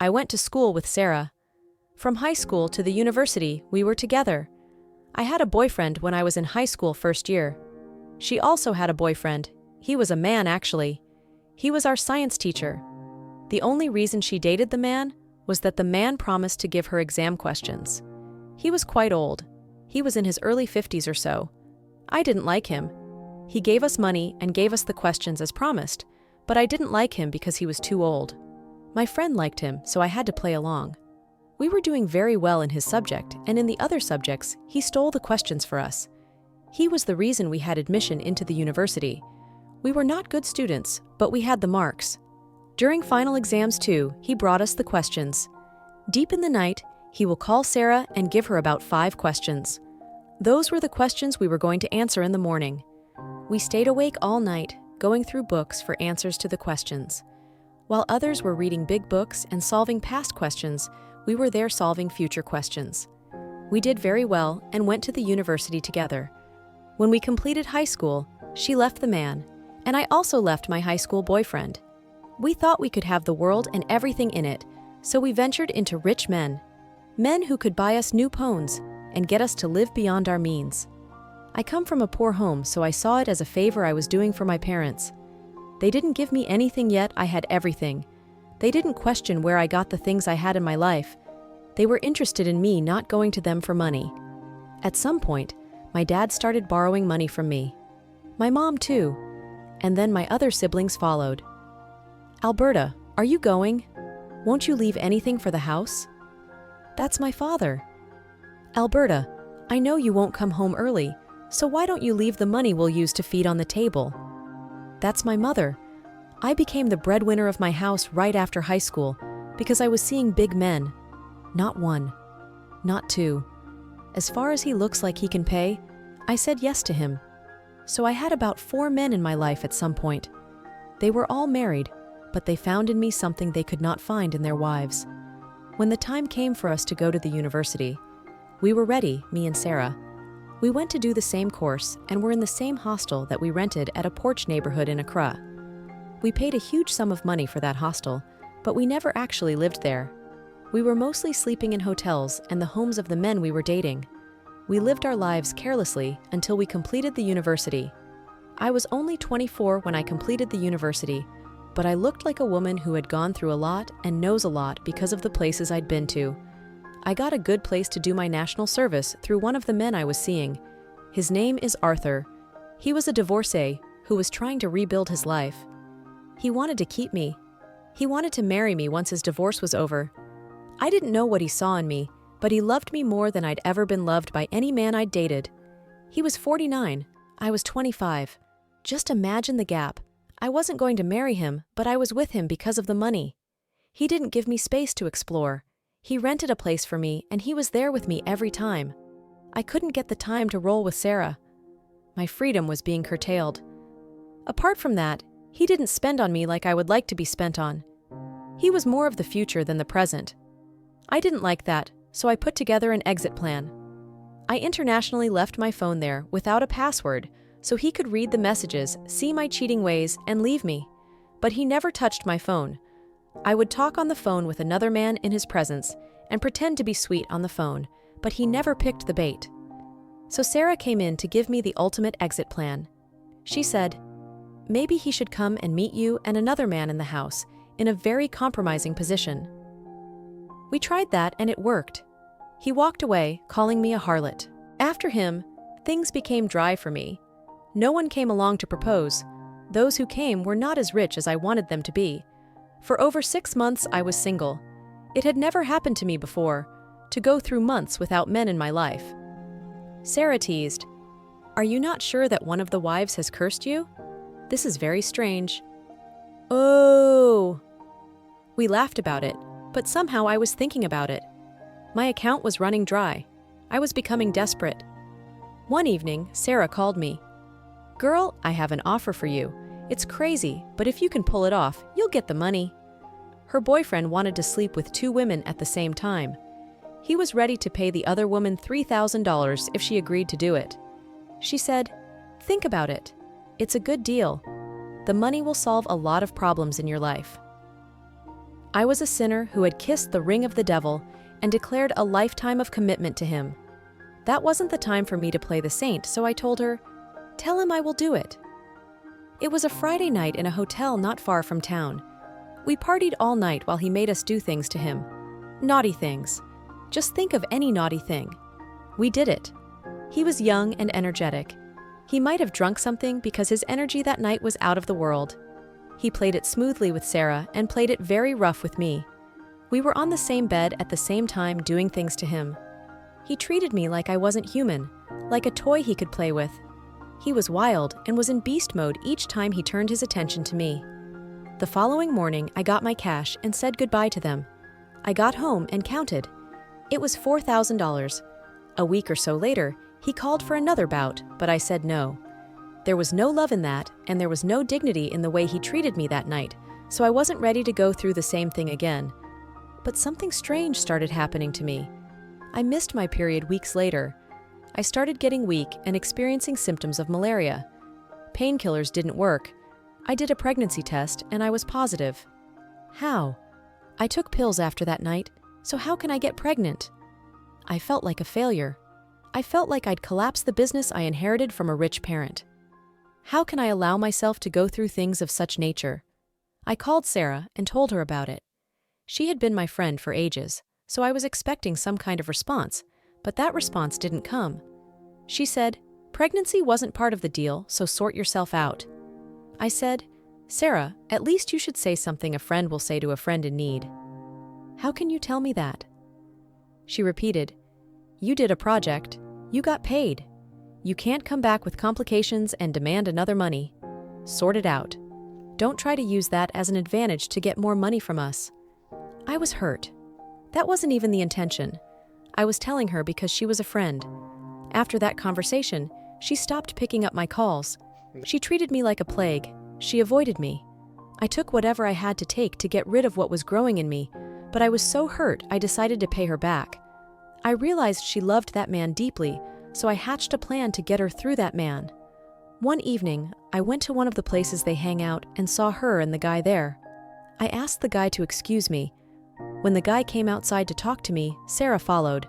I went to school with Sarah. From high school to the university, we were together. I had a boyfriend when I was in high school first year. She also had a boyfriend. He was a man, actually. He was our science teacher. The only reason she dated the man was that the man promised to give her exam questions. He was quite old. He was in his early 50s or so. I didn't like him. He gave us money and gave us the questions as promised, but I didn't like him because he was too old. My friend liked him, so I had to play along. We were doing very well in his subject, and in the other subjects, he stole the questions for us. He was the reason we had admission into the university. We were not good students, but we had the marks. During final exams too, he brought us the questions. Deep in the night, he will call Sarah and give her about 5 questions. Those were the questions we were going to answer in the morning. We stayed awake all night, going through books for answers to the questions. While others were reading big books and solving past questions, we were there solving future questions. We did very well and went to the university together. When we completed high school, she left the man, and I also left my high school boyfriend. We thought we could have the world and everything in it, so we ventured into rich men. Men who could buy us new phones and get us to live beyond our means. I come from a poor home, so I saw it as a favor I was doing for my parents. They didn't give me anything yet, I had everything. They didn't question where I got the things I had in my life. They were interested in me not going to them for money. At some point, my dad started borrowing money from me. My mom too, and then my other siblings followed. "Alberta, are you going? Won't you leave anything for the house?" "That's my father." "Alberta, I know you won't come home early, so why don't you leave the money we'll use to feed on the table?" "That's my mother. I became the breadwinner of my house right after high school because I was seeing big men. Not one, not two. As far as he looks like he can pay, I said yes to him. So I had about 4 men in my life at some point. They were all married, but they found in me something they could not find in their wives. When the time came for us to go to the university, we were ready, me and Sarah. We went to do the same course and were in the same hostel that we rented at a porch neighborhood in Accra. We paid a huge sum of money for that hostel, but we never actually lived there. We were mostly sleeping in hotels and the homes of the men we were dating. We lived our lives carelessly until we completed the university. I was only 24 when I completed the university, but I looked like a woman who had gone through a lot and knows a lot because of the places I'd been to. I got a good place to do my national service through one of the men I was seeing. His name is Arthur. He was a divorcee who was trying to rebuild his life. He wanted to keep me. He wanted to marry me once his divorce was over. I didn't know what he saw in me, but he loved me more than I'd ever been loved by any man I'd dated. He was 49. I was 25. Just imagine the gap. I wasn't going to marry him, but I was with him because of the money. He didn't give me space to explore. He rented a place for me, and he was there with me every time. I couldn't get the time to roll with Sarah. My freedom was being curtailed. Apart from that, he didn't spend on me like I would like to be spent on. He was more of the future than the present. I didn't like that, so I put together an exit plan. I internationally left my phone there without a password, so he could read the messages, see my cheating ways, and leave me. But he never touched my phone. I would talk on the phone with another man in his presence and pretend to be sweet on the phone, but he never picked the bait. So Sarah came in to give me the ultimate exit plan. She said, "Maybe he should come and meet you and another man in the house, in a very compromising position." We tried that and it worked. He walked away, calling me a harlot. After him, things became dry for me. No one came along to propose. Those who came were not as rich as I wanted them to be. For over 6 months, I was single. It had never happened to me before, to go through months without men in my life. Sarah teased, "Are you not sure that one of the wives has cursed you? This is very strange." "Oh." We laughed about it, but somehow I was thinking about it. My account was running dry. I was becoming desperate. One evening, Sarah called me. "Girl, I have an offer for you. It's crazy, but if you can pull it off, you'll get the money." Her boyfriend wanted to sleep with 2 women at the same time. He was ready to pay the other woman $3,000 if she agreed to do it. She said, "Think about it. It's a good deal. The money will solve a lot of problems in your life." I was a sinner who had kissed the ring of the devil and declared a lifetime of commitment to him. That wasn't the time for me to play the saint, so I told her, "Tell him I will do it." It was a Friday night in a hotel not far from town. We partied all night while he made us do things to him. Naughty things. Just think of any naughty thing. We did it. He was young and energetic. He might have drunk something because his energy that night was out of the world. He played it smoothly with Sarah and played it very rough with me. We were on the same bed at the same time doing things to him. He treated me like I wasn't human, like a toy he could play with. He was wild and was in beast mode each time he turned his attention to me. The following morning, I got my cash and said goodbye to them. I got home and counted. It was $4,000. A week or so later, he called for another bout, but I said no. There was no love in that, and there was no dignity in the way he treated me that night, so I wasn't ready to go through the same thing again. But something strange started happening to me. I missed my period weeks later. I started getting weak and experiencing symptoms of malaria. Painkillers didn't work. I did a pregnancy test, and I was positive. How? I took pills after that night, so how can I get pregnant? I felt like a failure. I felt like I'd collapsed the business I inherited from a rich parent. How can I allow myself to go through things of such nature? I called Sarah and told her about it. She had been my friend for ages, so I was expecting some kind of response, but that response didn't come. She said, "Pregnancy wasn't part of the deal, so sort yourself out." I said, "Sarah, at least you should say something a friend will say to a friend in need." "How can you tell me that?" She repeated, "You did a project. You got paid. You can't come back with complications and demand another money. Sort it out. Don't try to use that as an advantage to get more money from us." I was hurt. That wasn't even the intention. I was telling her because she was a friend. After that conversation, she stopped picking up my calls. She treated me like a plague. She avoided me. I took whatever I had to take to get rid of what was growing in me, but I was so hurt I decided to pay her back. I realized she loved that man deeply, so I hatched a plan to get her through that man. One evening, I went to one of the places they hang out and saw her and the guy there. I asked the guy to excuse me. When the guy came outside to talk to me, Sarah followed.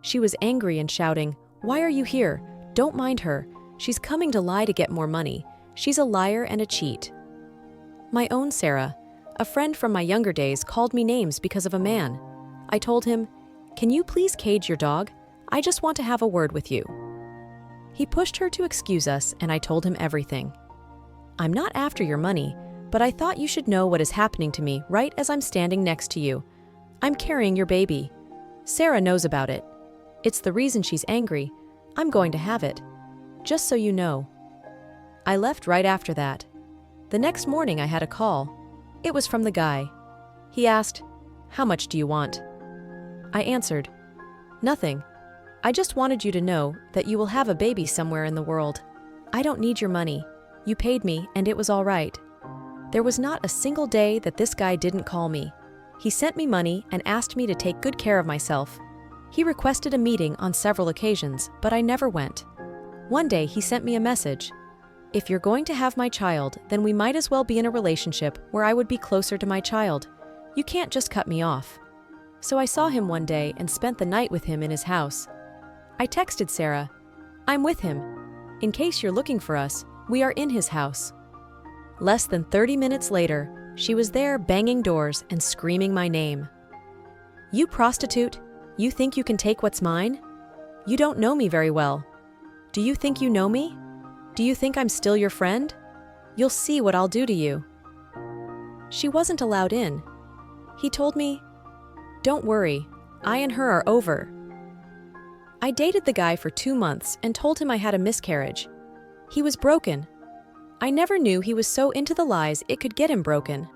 She was angry and shouting, "Why are you here? Don't mind her. She's coming to lie to get more money. She's a liar and a cheat." My own Sarah, a friend from my younger days, called me names because of a man. I told him, "Can you please cage your dog? I just want to have a word with you." He pushed her to excuse us, and I told him everything. "I'm not after your money, but I thought you should know what is happening to me right as I'm standing next to you. I'm carrying your baby. Sarah knows about it. It's the reason she's angry. I'm going to have it. Just so you know." I left right after that. The next morning I had a call. It was from the guy. He asked, "How much do you want?" I answered, "Nothing. I just wanted you to know that you will have a baby somewhere in the world. I don't need your money. You paid me and it was all right." There was not a single day that this guy didn't call me. He sent me money and asked me to take good care of myself. He requested a meeting on several occasions, but I never went. One day he sent me a message. "If you're going to have my child, then we might as well be in a relationship where I would be closer to my child. You can't just cut me off." So I saw him one day and spent the night with him in his house. I texted Sarah, "I'm with him. In case you're looking for us, we are in his house." Less than 30 minutes later, she was there banging doors and screaming my name. "You prostitute! You think you can take what's mine? You don't know me very well. Do you think you know me? Do you think I'm still your friend? You'll see what I'll do to you." She wasn't allowed in. He told me, "Don't worry, I and her are over." I dated the guy for 2 months and told him I had a miscarriage. He was broken. I never knew he was so into the lies it could get him broken.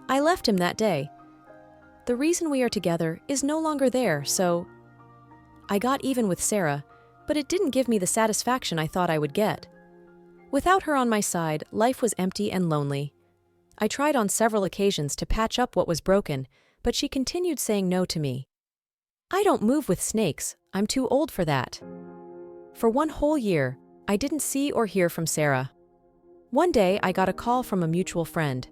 I left him that day. The reason we are together is no longer there, so I got even with Sarah, but it didn't give me the satisfaction I thought I would get. Without her on my side, life was empty and lonely. I tried on several occasions to patch up what was broken, but she continued saying no to me. "I don't move with snakes. I'm too old for that." For 1 whole year, I didn't see or hear from Sarah. One day, I got a call from a mutual friend.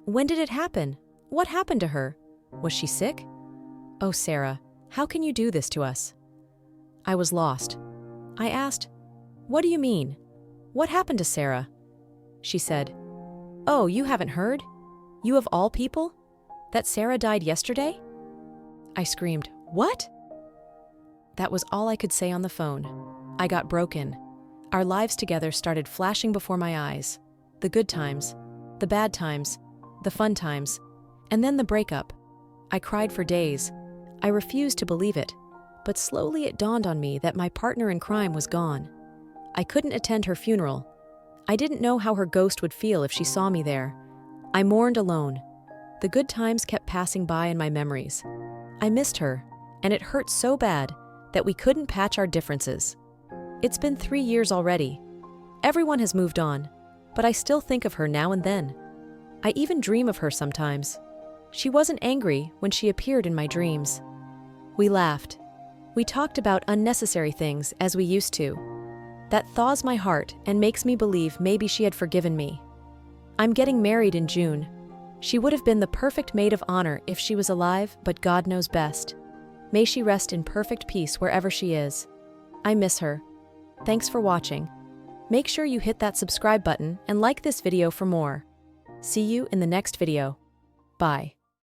"When did it happen? What happened to her? Was she sick? Oh, Sarah, how can you do this to us? I was lost. I asked, "What do you mean? What happened to Sarah?" She said, "Oh, you haven't heard? You of all people? That Sarah died yesterday?" I screamed, "What?" That was all I could say on the phone. I got broken. Our lives together started flashing before my eyes. The good times, the bad times, the fun times, and then the breakup. I cried for days. I refused to believe it, but slowly it dawned on me that my partner in crime was gone. I couldn't attend her funeral. I didn't know how her ghost would feel if she saw me there. I mourned alone. The good times kept passing by in my memories. I missed her, and it hurt so bad that we couldn't patch our differences. It's been 3 years already. Everyone has moved on, but I still think of her now and then. I even dream of her sometimes. She wasn't angry when she appeared in my dreams. We laughed. We talked about unnecessary things as we used to. That thaws my heart and makes me believe maybe she had forgiven me. I'm getting married in June. She would have been the perfect maid of honor if she was alive, but God knows best. May she rest in perfect peace wherever she is. I miss her. Thanks for watching. Make sure you hit that subscribe button and like this video for more. See you in the next video. Bye.